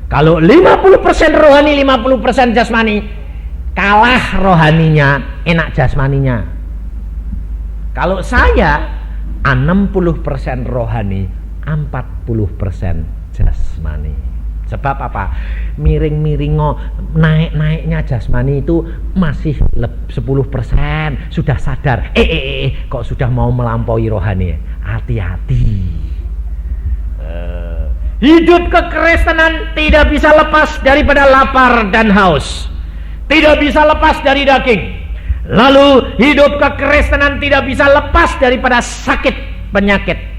Kalau 50% rohani, 50% jasmani, kalah rohaninya, enak jasmaninya. Kalau saya 60% rohani, 40% jasmani. Sebab apa? Miring-miringo, naik-naiknya jasmani itu masih 10%. Sudah sadar, kok sudah mau melampaui rohani. Hati-hati. Hidup kekristenan tidak bisa lepas daripada lapar dan haus. Tidak bisa lepas dari daging. Lalu hidup kekristenan tidak bisa lepas daripada sakit penyakit.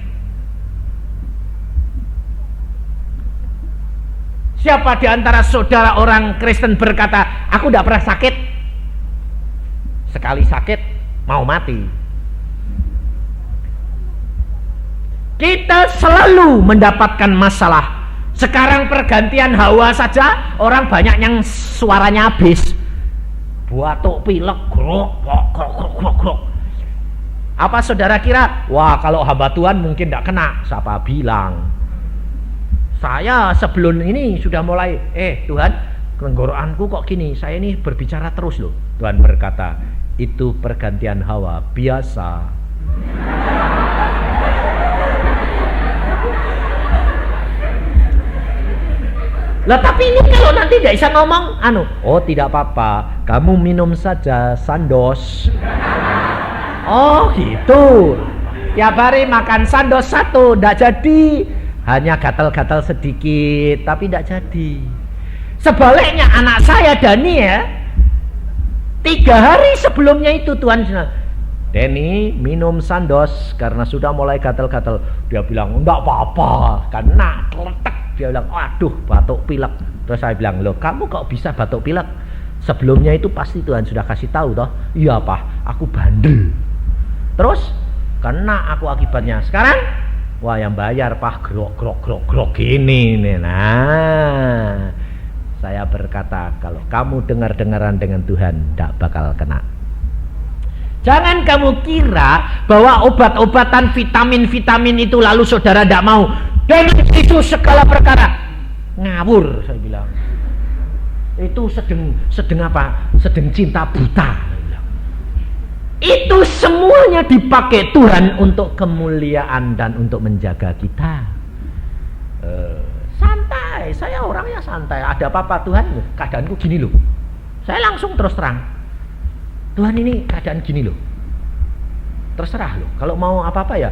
Siapa di antara saudara orang Kristen berkata, aku tidak pernah sakit? Sekali sakit mau mati. Kita selalu mendapatkan masalah. Sekarang pergantian hawa saja orang banyak yang suaranya habis. Batuk pilek, grok. Apa saudara kira? Wah, kalau hamba Tuhan mungkin tidak kena. Siapa bilang? Saya sebelum ini sudah mulai, Tuhan, tenggorokanku kok gini, saya ini berbicara terus loh. Tuhan berkata, itu pergantian hawa biasa. Lah tapi ini kalau nanti tidak bisa ngomong, oh tidak apa-apa, kamu minum saja sandos. Oh gitu. Tiap hari makan sandos 1, tidak jadi. Hanya gatal-gatal sedikit, tapi tidak jadi. Sebaliknya anak saya Dani ya, 3 hari sebelumnya itu Tuhan bilang, Dani minum sandos karena sudah mulai gatal-gatal. Dia bilang enggak apa-apa, kena kletek. Dia bilang waduh batuk pilek. Terus saya bilang, loh kamu kok bisa batuk pilek? Sebelumnya itu pasti Tuhan sudah kasih tahu toh. Iya Pak, aku bandel. Terus kena aku akibatnya. Sekarang wah yang bayar Pak grok gini nih. Nah, saya berkata kalau kamu dengar-dengaran dengan Tuhan tidak bakal kena. Jangan kamu kira bahwa obat-obatan vitamin-vitamin itu lalu saudara tidak mau. Dan itu segala perkara ngawur saya bilang. Itu sedang apa? Sedang cinta buta. Itu semuanya dipakai Tuhan untuk kemuliaan dan untuk menjaga kita. Santai, saya orangnya santai. Ada apa-apa Tuhan, keadaanku gini loh. Saya langsung terus terang, Tuhan ini keadaan gini loh. Terserah loh. Kalau mau apa-apa ya,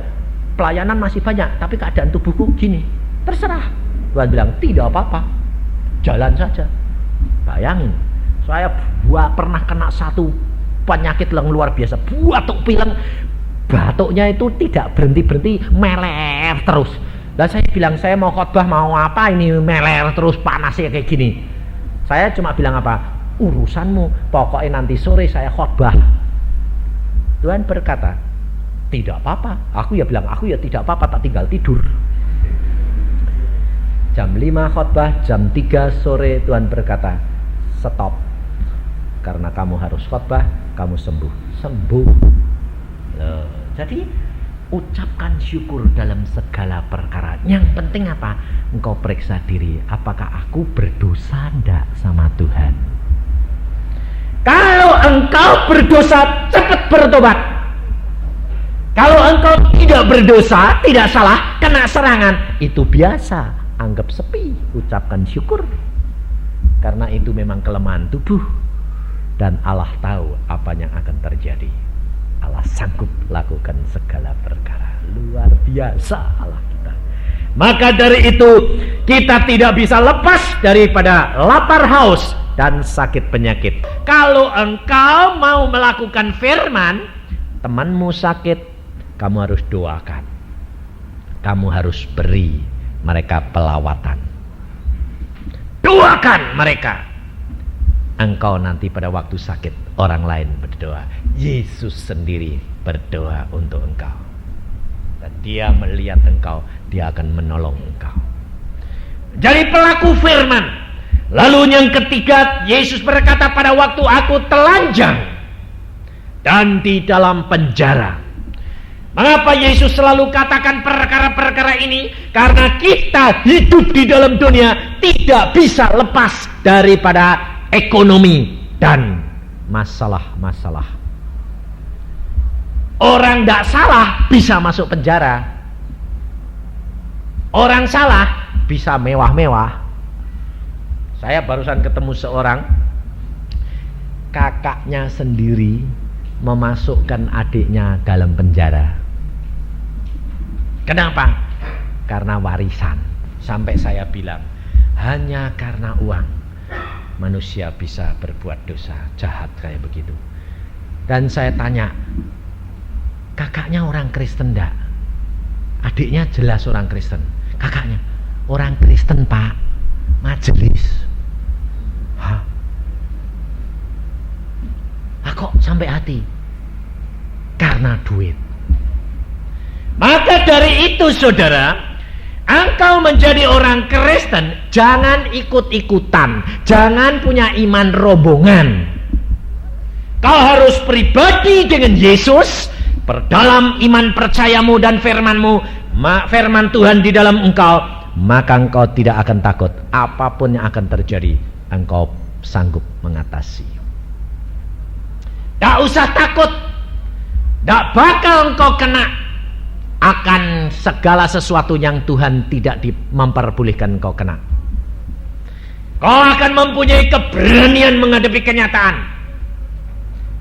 pelayanan masih banyak, tapi keadaan tubuhku gini. Terserah. Tuhan bilang tidak apa-apa, jalan saja. Bayangin, saya pernah kena satu penyakit yang luar biasa, batuk pilek. Batuknya itu tidak berhenti-berhenti, meler terus. Dan saya bilang, saya mau khotbah mau apa ini meler terus, panasnya kayak gini. Saya cuma bilang apa? Urusanmu, pokoknya nanti sore saya khotbah. Tuhan berkata, tidak apa-apa. Aku ya bilang, aku ya tidak apa-apa, tak tinggal tidur. Jam 5 khotbah, jam 3 sore Tuhan berkata, stop. Karena kamu harus khotbah, kamu sembuh. Jadi ucapkan syukur dalam segala perkara. Yang penting apa? Engkau periksa diri, apakah aku berdosa enggak sama Tuhan. Kalau engkau berdosa, cepat bertobat. Kalau engkau tidak berdosa, tidak salah, kena serangan, itu biasa. anggap sepi, ucapkan syukur. Karena itu memang kelemahan tubuh, dan Allah tahu apa yang akan terjadi. Allah sanggup lakukan segala perkara. Luar biasa Allah kita. Maka dari itu kita tidak bisa lepas daripada lapar, haus, dan sakit penyakit. Kalau engkau mau melakukan firman, temanmu sakit, kamu harus doakan. Kamu harus beri mereka pelawatan. Doakan mereka. Engkau nanti pada waktu sakit, orang lain berdoa. Yesus sendiri berdoa untuk engkau. Dan dia melihat engkau, dia akan menolong engkau. Jadi pelaku firman. Lalu yang ketiga, Yesus berkata, pada waktu aku telanjang dan di dalam penjara. Mengapa Yesus selalu katakan perkara-perkara ini? Karena kita hidup di dalam dunia tidak bisa lepas daripada ekonomi dan masalah-masalah. Orang tidak salah bisa masuk penjara. Orang salah bisa mewah-mewah. Saya barusan ketemu seorang, kakaknya sendiri memasukkan adiknya dalam penjara. Kenapa? Karena warisan. Sampai saya bilang, hanya karena uang manusia bisa berbuat dosa jahat kayak begitu. Dan saya tanya, kakaknya orang Kristen enggak? Adiknya jelas orang Kristen. Kakaknya orang Kristen, Pak, majelis. Hah? Kok sampai hati? Karena duit. Maka dari itu saudara, engkau menjadi orang Kristen, jangan ikut-ikutan, jangan punya iman rombongan. Kau harus pribadi dengan Yesus, perdalam iman percayamu dan firmanmu, firman Tuhan di dalam engkau, maka engkau tidak akan takut. Apapun yang akan terjadi, engkau sanggup mengatasi. Tak usah takut, tak bakal engkau kena akan segala sesuatu yang Tuhan tidak memperbolehkan kau kena. Kau akan mempunyai keberanian menghadapi kenyataan.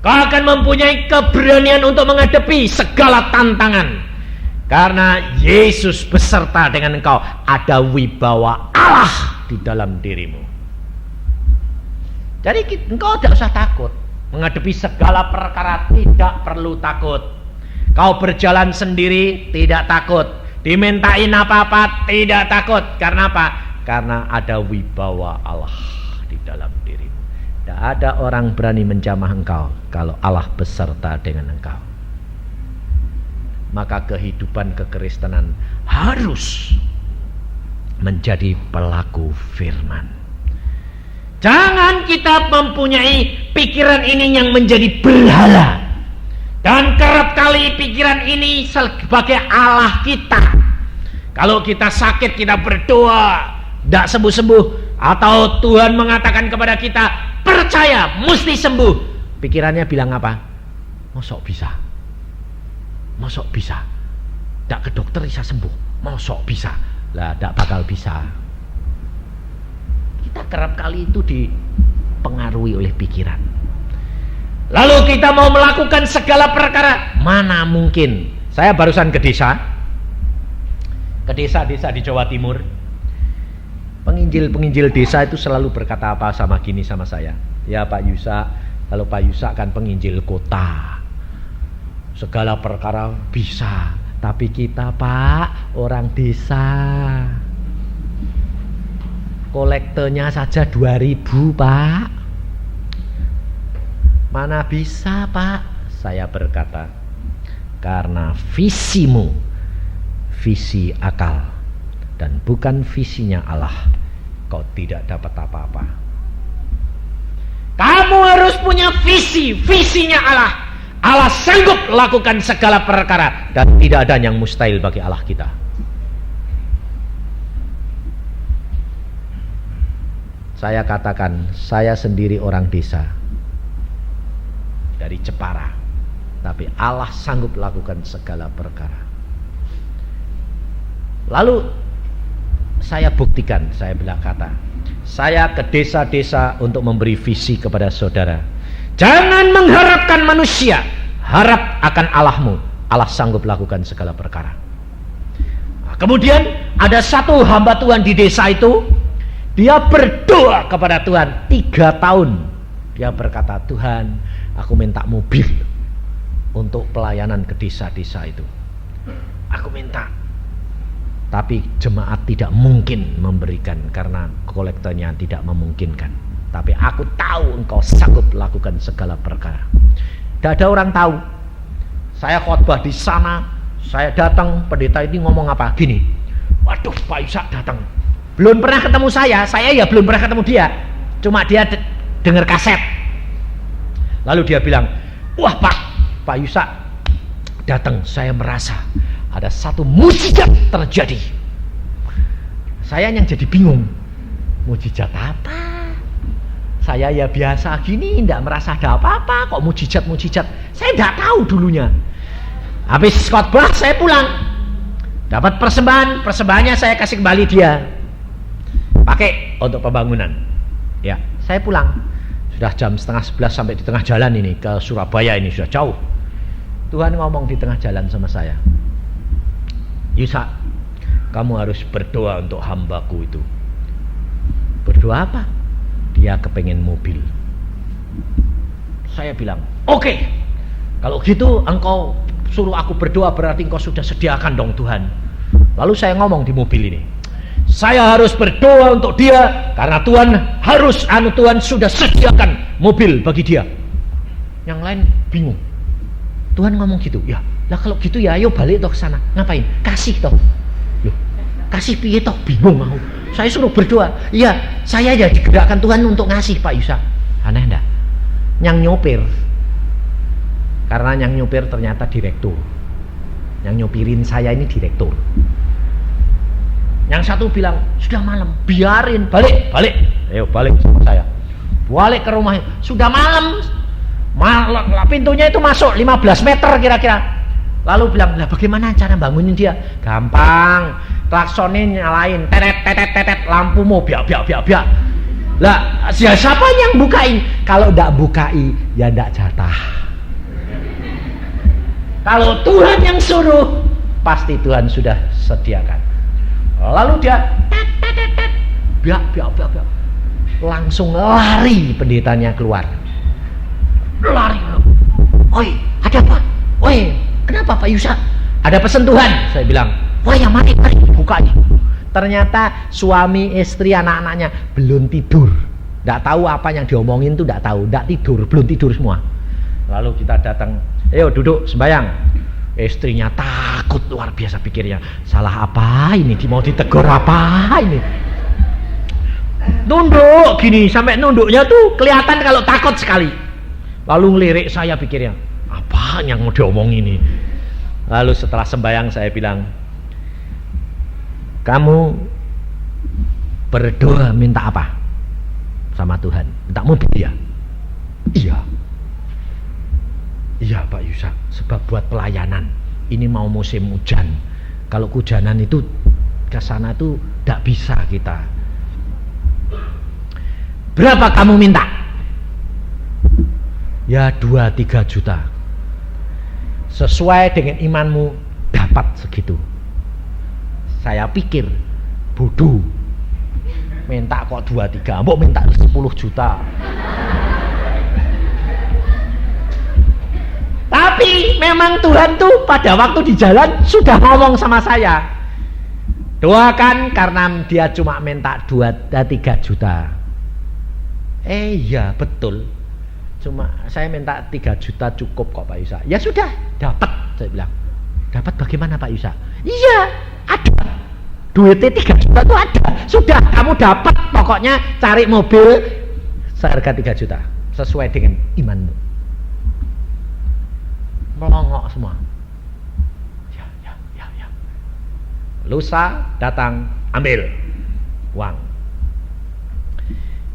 Kau akan mempunyai keberanian untuk menghadapi segala tantangan. Karena Yesus beserta dengan engkau, ada wibawa Allah di dalam dirimu. Jadi engkau tidak usah takut. Menghadapi segala perkara tidak perlu takut. Kau berjalan sendiri tidak takut. Dimintain apa-apa tidak takut. Karena apa? Karena ada wibawa Allah di dalam dirimu. Tidak ada orang berani menjamah engkau kalau Allah beserta dengan engkau. Maka kehidupan kekristenan harus menjadi pelaku firman. Jangan kita mempunyai pikiran ini yang menjadi berhala. Dan kerap kali pikiran ini sebagai Allah kita. Kalau kita sakit, kita berdoa tidak sembuh-sembuh, atau Tuhan mengatakan kepada kita, percaya mesti sembuh. Pikirannya bilang apa? Mosok bisa? Mosok bisa? Tidak ke dokter bisa sembuh? Mosok bisa? Lah, tidak bakal bisa. Kita kerap kali itu dipengaruhi oleh pikiran. Lalu kita mau melakukan segala perkara, mana mungkin. Saya barusan ke desa di Jawa Timur. Penginjil desa itu selalu berkata apa sama saya. Ya Pak Yusa, kalau Pak Yusa kan penginjil kota, segala perkara bisa. Tapi kita Pak, orang desa, kolektornya saja 2.000 Pak. Mana bisa Pak? Saya berkata, karena visimu visi akal dan bukan visinya Allah, kau tidak dapat apa-apa. Kamu harus punya visinya Allah. Allah sanggup lakukan segala perkara dan tidak ada yang mustahil bagi Allah kita. Saya katakan, saya sendiri orang desa dari Jepara, tapi Allah sanggup lakukan segala perkara. Lalu saya buktikan, saya bilang kata, saya ke desa-desa untuk memberi visi kepada saudara. Jangan mengharapkan manusia, harap akan Allahmu. Allah sanggup lakukan segala perkara. Nah, kemudian ada satu hamba Tuhan di desa itu, dia berdoa kepada Tuhan 3 tahun. Dia berkata, Tuhan, aku minta mobil untuk pelayanan ke desa-desa itu. Aku minta. Tapi jemaat tidak mungkin memberikan karena kolektornya tidak memungkinkan. Tapi aku tahu engkau sanggup lakukan segala perkara. Tidak ada orang tahu. Saya khotbah di sana, saya datang, pendeta ini ngomong apa? Gini, waduh Pak Yusak datang. Belum pernah ketemu saya ya belum pernah ketemu dia. Cuma dia dengar kaset. Lalu dia bilang, wah Pak Yusak datang, saya merasa ada satu mujizat terjadi. Saya yang jadi bingung, mujizat apa? Saya ya biasa gini, tidak merasa ada apa-apa, kok mujizat. Saya tidak tahu dulunya. Habis khotbah saya pulang, dapat persembahannya saya kasih kembali dia, pakai untuk pembangunan. Ya, saya pulang. Sudah jam 10:30 sampai di tengah jalan ini ke Surabaya, ini sudah jauh. Tuhan ngomong di tengah jalan sama saya, Yusak, kamu harus berdoa untuk hambaku itu. Berdoa apa? Dia kepengen mobil. Saya bilang, oke, kalau gitu engkau suruh aku berdoa berarti engkau sudah sediakan dong Tuhan. Lalu saya ngomong di mobil ini, saya harus berdoa untuk dia karena Tuhan sudah sediakan mobil bagi dia. Yang lain bingung. Tuhan ngomong gitu, ya. Lah kalau gitu ya ayo balik toh ke sana. Ngapain? Kasih toh. Loh, kasih piye toh? Bingung aku. Saya suruh berdoa. Iya, saya ya digerakkan Tuhan untuk ngasih Pak Yusak. Aneh enggak? Yang nyopir. Karena yang nyopir ternyata direktur. Yang nyopirin saya ini direktur. Yang satu bilang, sudah malam, biarin, balik. Ayo balik sama saya. Balik ke rumahnya. Sudah malam. Pintunya itu masuk 15 meter kira-kira. Lalu bilang, lah bagaimana cara bangunin dia? Gampang, klaksonnya nyalain, tetet, lampu mau biak. Lah, siapa yang bukain? Kalau ndak bukai, ya ndak jatah. Kalau Tuhan yang suruh, pasti Tuhan sudah sediakan. Lalu dia biak. Langsung lari pendetanya keluar. Lari. Oi, ada apa? Oi, kenapa Pak Yusak? Ada pesan Tuhan. Saya bilang, wah ya mari bukanya. Ternyata suami, istri, anak-anaknya belum tidur. Tidak tahu apa yang diomongin tuh, tidak tahu. Tidak tidur, belum tidur semua. Lalu kita datang, ayo duduk sembahyang. Istrinya takut luar biasa, pikirnya salah apa ini, mau ditegur apa ini. Nunduk gini, sampai nunduknya tuh kelihatan kalau takut sekali. Lalu ngelirik saya, pikirnya apa yang mau diomong ini. Lalu setelah sembahyang saya bilang, kamu berdoa minta apa sama Tuhan? Minta mobil ya? Iya Pak Yusak, sebab buat pelayanan. Ini mau musim hujan. Kalau kehujanan itu ke sana tuh tidak bisa kita. Berapa kamu minta? Ya 2-3 juta. Sesuai dengan imanmu dapat segitu. Saya pikir bodoh. Minta kok 2-3, mbok minta 10 juta. Tapi memang Tuhan tuh pada waktu di jalan sudah ngomong sama saya, doakan karena dia cuma minta 2-3 juta. Iya betul, cuma saya minta 3 juta cukup kok Pak Yusak. Ya sudah, dapat. Saya bilang, dapat bagaimana Pak Yusak? Iya ada, duitnya 3 juta tuh ada. Sudah, kamu dapat, pokoknya cari mobil seharga 3 juta sesuai dengan imanmu. Melongok semua. Ya. Lusa datang ambil uang.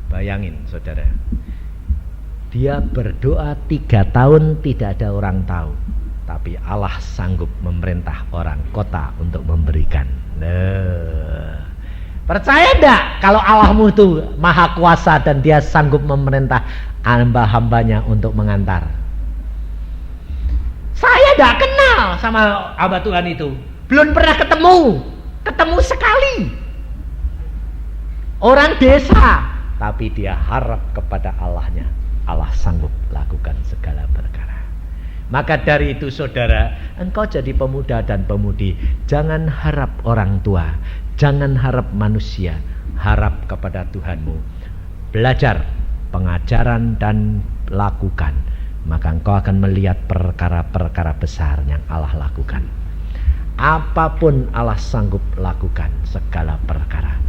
Bayangin saudara, dia berdoa 3 tahun tidak ada orang tahu, tapi Allah sanggup memerintah orang kota untuk memberikan. Percaya enggak kalau Allahmu itu maha kuasa dan dia sanggup memerintah hamba-hambanya untuk mengantar? Saya enggak kenal sama hamba Tuhan itu. Belum pernah ketemu sekali. Orang desa, tapi dia harap kepada Allahnya. Allah sanggup lakukan segala perkara. Maka dari itu saudara, engkau jadi pemuda dan pemudi, jangan harap orang tua, jangan harap manusia, harap kepada Tuhanmu. Belajar pengajaran dan lakukan, maka engkau akan melihat perkara-perkara besar yang Allah lakukan. Apapun Allah sanggup lakukan segala perkara.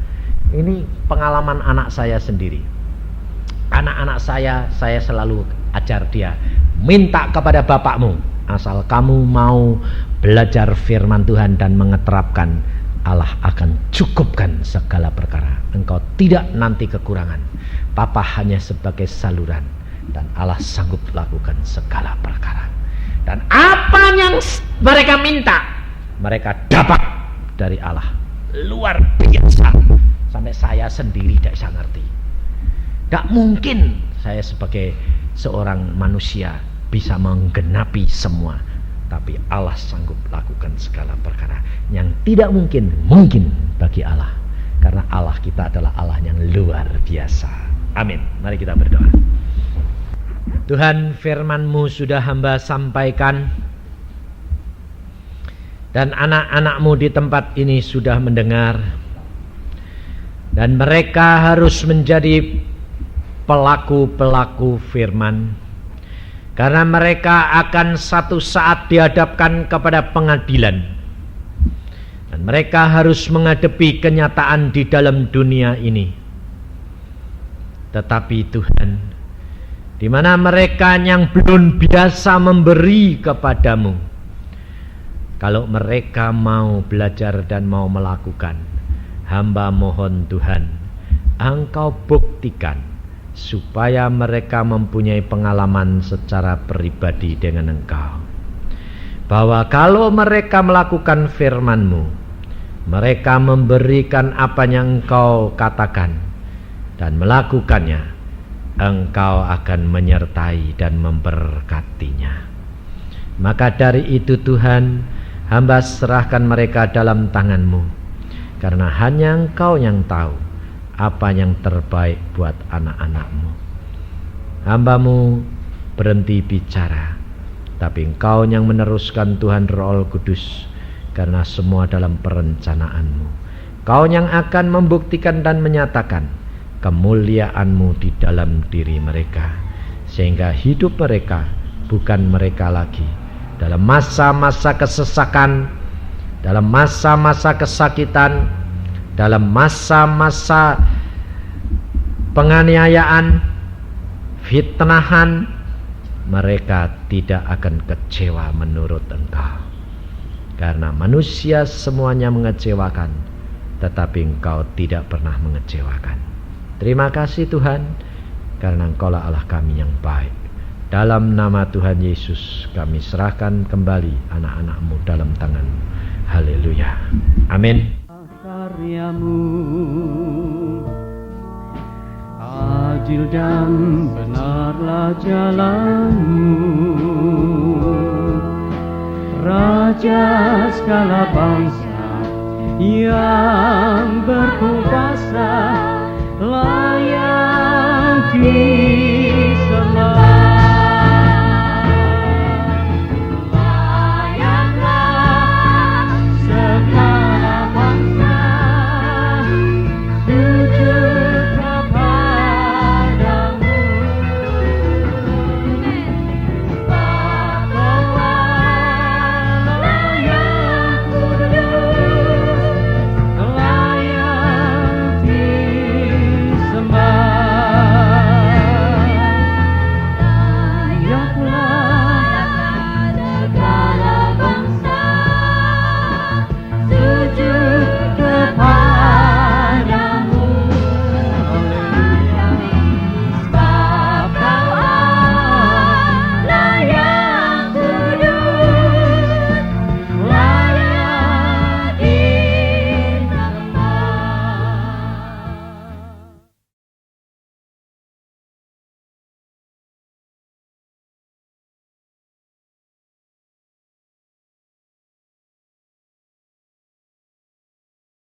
Ini pengalaman anak saya sendiri. Anak-anak saya selalu ajar dia, minta kepada bapakmu, asal kamu mau belajar firman Tuhan dan mengeterapkan, Allah akan cukupkan segala perkara. Engkau tidak nanti kekurangan. Papa hanya sebagai saluran, dan Allah sanggup lakukan segala perkara. Dan apa yang mereka minta, mereka dapat dari Allah. Luar biasa. Sampai saya sendiri tidak bisa ngerti. Tidak mungkin saya sebagai seorang manusia bisa menggenapi semua, tapi Allah sanggup lakukan segala perkara. Yang tidak mungkin bagi Allah, karena Allah kita adalah Allah yang luar biasa. Amin. Mari kita berdoa. Tuhan, firman-Mu sudah hamba sampaikan, dan anak-anak-Mu di tempat ini sudah mendengar, dan mereka harus menjadi pelaku-pelaku firman, karena mereka akan satu saat dihadapkan kepada pengadilan, dan mereka harus menghadapi kenyataan di dalam dunia ini. Tetapi Tuhan, di mana mereka yang belum biasa memberi kepadamu, kalau mereka mau belajar dan mau melakukan, hamba mohon Tuhan, Engkau buktikan supaya mereka mempunyai pengalaman secara pribadi dengan Engkau, bahwa kalau mereka melakukan firman-Mu, mereka memberikan apa yang Engkau katakan dan melakukannya, Engkau akan menyertai dan memberkatinya. Maka dari itu Tuhan, hamba serahkan mereka dalam tangan-Mu, karena hanya Engkau yang tahu apa yang terbaik buat anak-anak-Mu. Hamba-Mu berhenti bicara, tapi Engkau yang meneruskan Tuhan Roh Kudus, karena semua dalam perencanaan-Mu. Kau yang akan membuktikan dan menyatakan kemuliaan-Mu di dalam diri mereka, sehingga hidup mereka bukan mereka lagi dalam masa-masa kesesakan, dalam masa-masa kesakitan, dalam masa-masa penganiayaan, fitnahan. Mereka tidak akan kecewa menurut Engkau, karena manusia semuanya mengecewakan, tetapi Engkau tidak pernah mengecewakan. Terima kasih Tuhan, karena Engkaulah Allah kami yang baik. Dalam nama Tuhan Yesus kami serahkan kembali anak-anak-Mu dalam tangan-Mu. Haleluya. Amin. Karyamu adil dan benarlah jalanmu, Raja segala bangsa yang berkuasa.